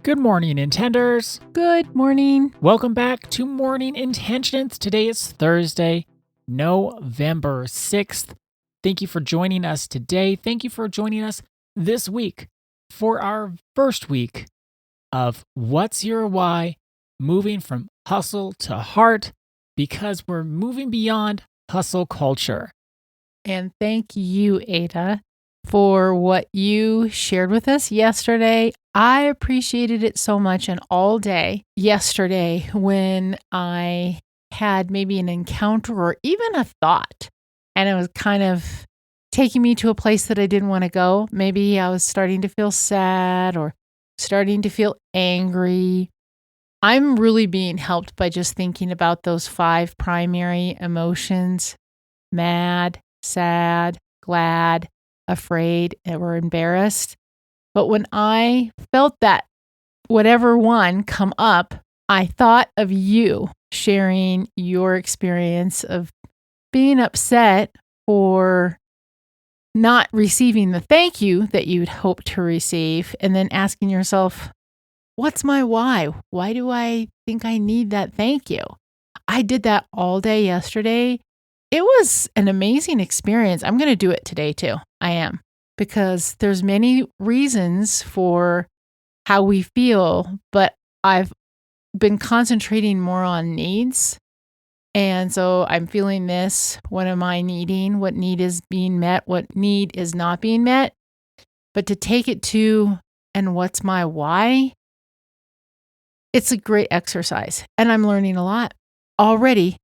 Good morning, Intenders. Good morning. Welcome back to Morning Intentions. Today is Thursday, November 6th. Thank you for joining us today. Thank you for joining us this week for our first week of What's Your Why? Moving from hustle to heart, because we're moving beyond hustle culture. And thank you, Ada, for what you shared with us yesterday. I appreciated it so much, and all day yesterday when I had maybe an encounter or even a thought, and it was kind of taking me to a place that I didn't want to go. Maybe I was starting to feel sad or starting to feel angry. I'm really being helped by just thinking about those 5 primary emotions: mad, sad, glad, afraid, or embarrassed. But when I felt that whatever one come up, I thought of you sharing your experience of being upset for not receiving the thank you that you'd hoped to receive, and then asking yourself, what's my why? Why do I think I need that thank you? I did that all day yesterday. It was an amazing experience. I'm going to do it today too. I am. Because there's many reasons for how we feel, but I've been concentrating more on needs. And so I'm feeling this. What am I needing? What need is being met? What need is not being met? But to take it to, and what's my why? It's a great exercise. And I'm learning a lot. Already,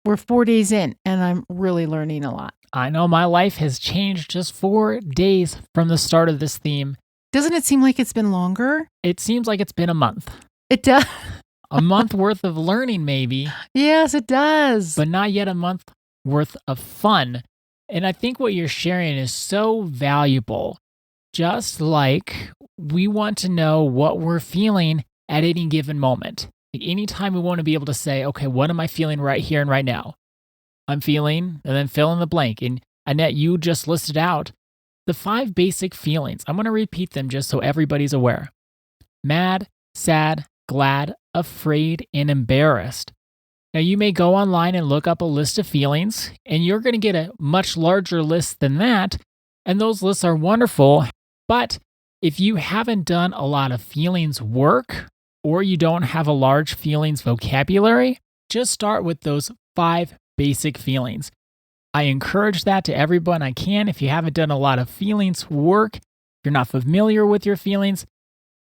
we're 4 days in, and I'm really learning a lot. I know my life has changed just 4 days from the start of this theme. Doesn't it seem like it's been longer? It seems like it's been a month. It does. A month worth of learning, maybe. Yes, it does. But not yet a month worth of fun. And I think what you're sharing is so valuable. Just like we want to know what we're feeling at any given moment. Like anytime we want to be able to say, okay, what am I feeling right here and right now? I'm feeling, and then fill in the blank. And Annette, you just listed out the 5 basic feelings. I'm going to repeat them just so everybody's aware. Mad, sad, glad, afraid, and embarrassed. Now, you may go online and look up a list of feelings, and you're going to get a much larger list than that. And those lists are wonderful. But if you haven't done a lot of feelings work, or you don't have a large feelings vocabulary, just start with those 5 basic feelings. I encourage that to everyone I can. If you haven't done a lot of feelings work, you're not familiar with your feelings,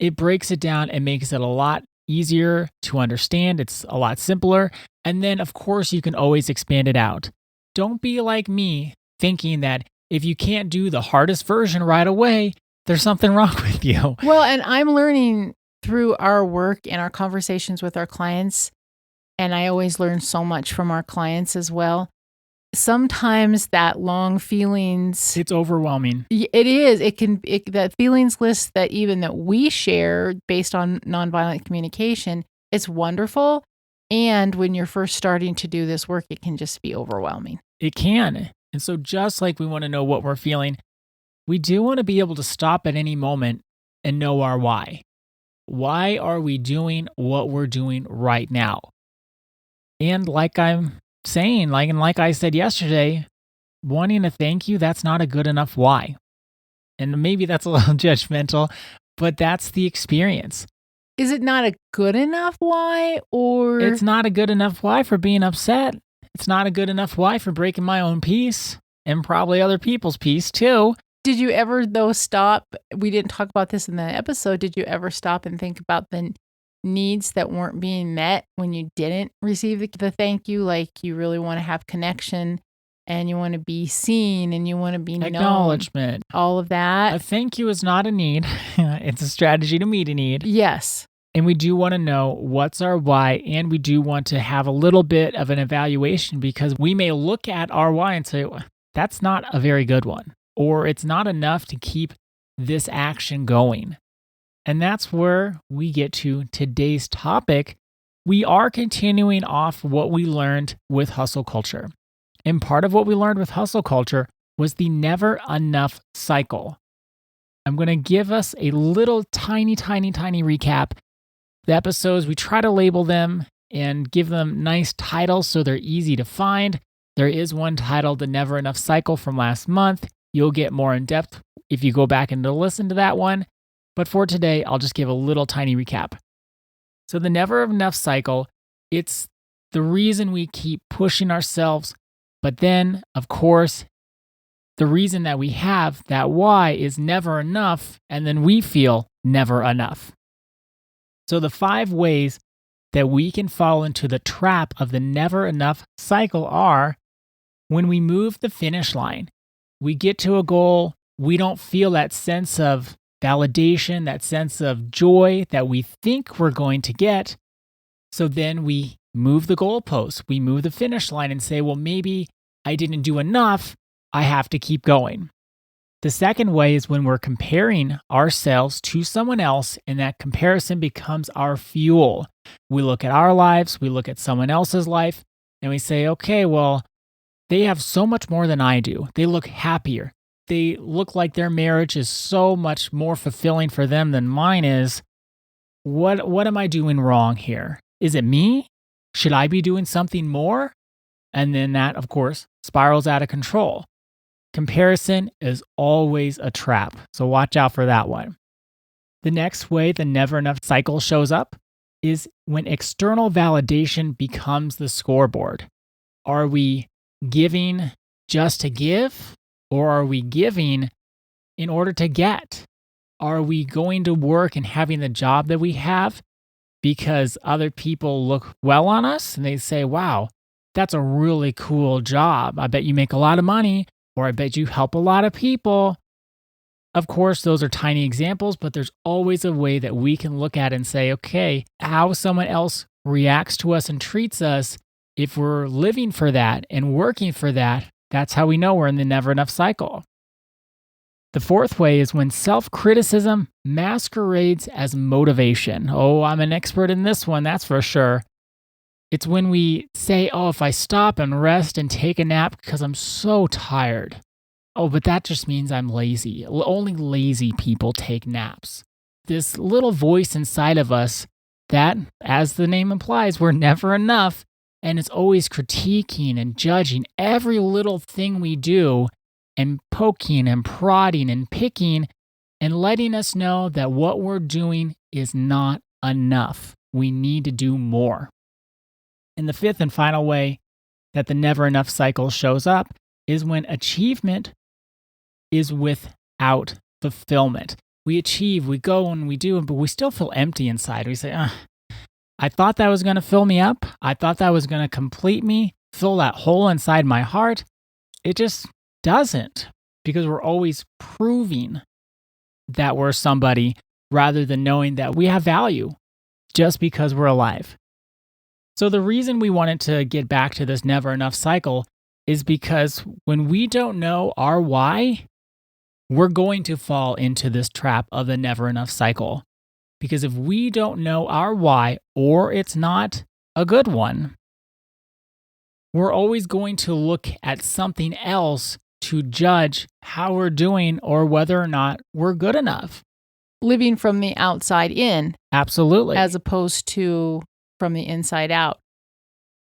it breaks it down and makes it a lot easier to understand. It's a lot simpler. And then, of course, you can always expand it out. Don't be like me, thinking that if you can't do the hardest version right away, there's something wrong with you. Well, and I'm learning through our work and our conversations with our clients, and I always learn so much from our clients as well. Sometimes that long feelings, It's overwhelming. it is. That feelings list that we share based on nonviolent communication, it's wonderful. And when you're first starting to do this work, it can just be overwhelming. It can. And so just like we want to know what we're feeling, we do want to be able to stop at any moment and know our why. Why are we doing what we're doing right now? And like I'm saying, like I said yesterday, wanting to thank you, that's not a good enough why. And maybe that's a little judgmental, but that's the experience. Is it not a good enough why, or? It's not a good enough why for being upset. It's not a good enough why for breaking my own peace, and probably other people's peace too. Did you ever, though, stop? We didn't talk about this in the episode. Did you ever stop and think about the needs that weren't being met when you didn't receive the thank you? Like you really want to have connection, and you want to be seen, and you want to be known. Acknowledgement. All of that. A thank you is not a need. It's a strategy to meet a need. Yes. And we do want to know what's our why, and we do want to have a little bit of an evaluation, because we may look at our why and say, that's not a very good one, or it's not enough to keep this action going. And that's where we get to today's topic. We are continuing off what we learned with hustle culture. And part of what we learned with hustle culture was the never enough cycle. I'm going to give us a little tiny recap. The episodes, we try to label them and give them nice titles so they're easy to find. There is one titled The Never Enough Cycle from last month. You'll get more in depth if you go back and listen to that one. But for today, I'll just give a little tiny recap. So the never enough cycle, it's the reason we keep pushing ourselves. But then, of course, the reason that we have that why is never enough, and then we feel never enough. So the 5 ways that we can fall into the trap of the never enough cycle are: when we move the finish line, we get to a goal, we don't feel that sense of validation, that sense of joy that we think we're going to get. So then we move the goalpost, we move the finish line and say, well, maybe I didn't do enough, I have to keep going. The second way is when we're comparing ourselves to someone else, and that comparison becomes our fuel. We look at our lives, we look at someone else's life, and we say, okay, well, they have so much more than I do. They look happier. They look like their marriage is so much more fulfilling for them than mine is. What am I doing wrong here? Is it me? Should I be doing something more? And then that, of course, spirals out of control. Comparison is always a trap, so watch out for that one. The next way the never enough cycle shows up is when external validation becomes the scoreboard. Are we giving just to give, or are we giving in order to get? Are we going to work and having the job that we have because other people look well on us and they say, wow, that's a really cool job. I bet you make a lot of money, or I bet you help a lot of people. Of course, those are tiny examples, but there's always a way that we can look at and say, okay, how someone else reacts to us and treats us, if we're living for that and working for that, that's how we know we're in the never enough cycle. The fourth way is when self-criticism masquerades as motivation. Oh, I'm an expert in this one, that's for sure. It's when we say, oh, if I stop and rest and take a nap because I'm so tired. Oh, but that just means I'm lazy. Only lazy people take naps. This little voice inside of us that, as the name implies, we're never enough, and it's always critiquing and judging every little thing we do and poking and prodding and picking and letting us know that what we're doing is not enough. We need to do more. And the fifth and final way that the never enough cycle shows up is when achievement is without fulfillment. We achieve, we go and we do, but we still feel empty inside. We say, I thought that was going to fill me up. I thought that was going to complete me, fill that hole inside my heart. It just doesn't, because we're always proving that we're somebody rather than knowing that we have value just because we're alive. So the reason we wanted to get back to this never enough cycle is because when we don't know our why, we're going to fall into this trap of the never enough cycle. Because if we don't know our why, or it's not a good one, we're always going to look at something else to judge how we're doing or whether or not we're good enough. Living from the outside in. Absolutely. As opposed to from the inside out.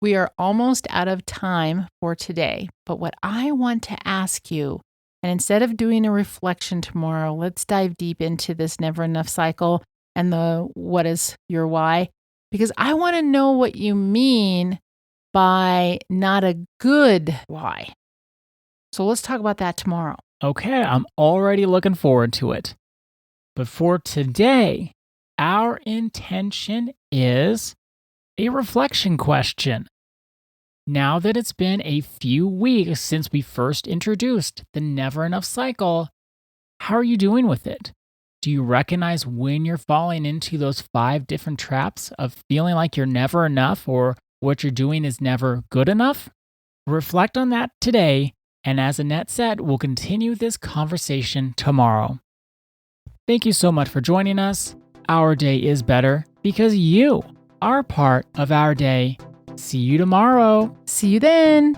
We are almost out of time for today, but what I want to ask you, and instead of doing a reflection tomorrow, let's dive deep into this never enough cycle and the what is your why, because I want to know what you mean by not a good why. So let's talk about that tomorrow. Okay, I'm already looking forward to it. But for today, our intention is a reflection question. Now that it's been a few weeks since we first introduced the never enough cycle, how are you doing with it? Do you recognize when you're falling into those 5 different traps of feeling like you're never enough or what you're doing is never good enough? Reflect on that today, and as Annette said, we'll continue this conversation tomorrow. Thank you so much for joining us. Our day is better because you are part of our day. See you tomorrow. See you then.